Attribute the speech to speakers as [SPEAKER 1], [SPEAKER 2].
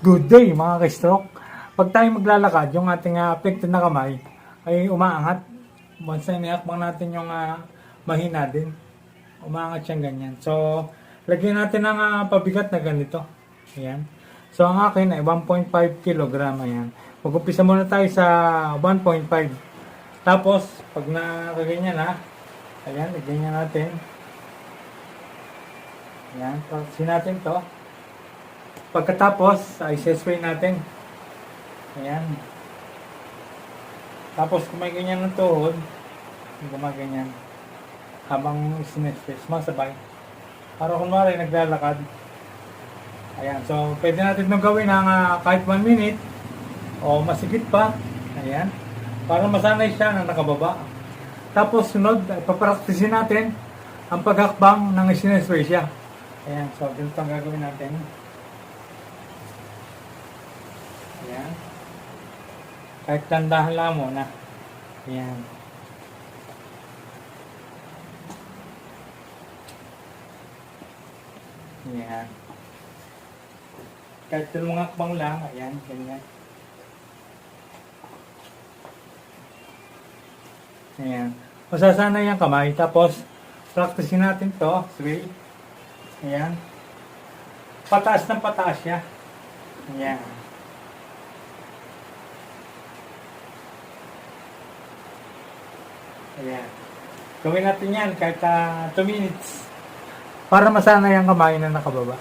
[SPEAKER 1] Good day mga ka-stroke. Pag tayo maglalakad, yung ating affected na kamay ay umaangat. Once na iniakbang natin yung mahina din, umaangat siyang ganyan. So, lagyan natin ng pabigat na ganito. Ayan. So, ang akin ay 1.5 kg. Ayan. Mag-umpisa muna tayo sa 1.5. Tapos, pag nakaganyan ayan, ganyan natin. Ayan, practice natin to. Pagkatapos, ay spray natin. Ayan. Tapos, kung may ganyan ng tuhod, gumaganyan. Habang sinespray, masabay. Para kunwari, naglalakad. Ayan. So, pwede natin itong gawin ng kahit 1 minute o masigit pa. Ayan. Para masanay siya na nakababa. Tapos, sunod, papraktisin natin ang paghakbang ng sinespray siya. Ayan. So, ganito ang gagawin natin. Ayan. Kahit tandahan lang muna. Ayan. Ayan. Kahit lumangakbang lang. Ayan. Ganyan. Ayan. Masasanay ang kamay. Tapos, practicein natin to. Sway. Ayan. Pataas ng pataas siya. Ayan. Ayan. Gawin natin yan kahit 2 minutes para masanay ang kamay na nakababa.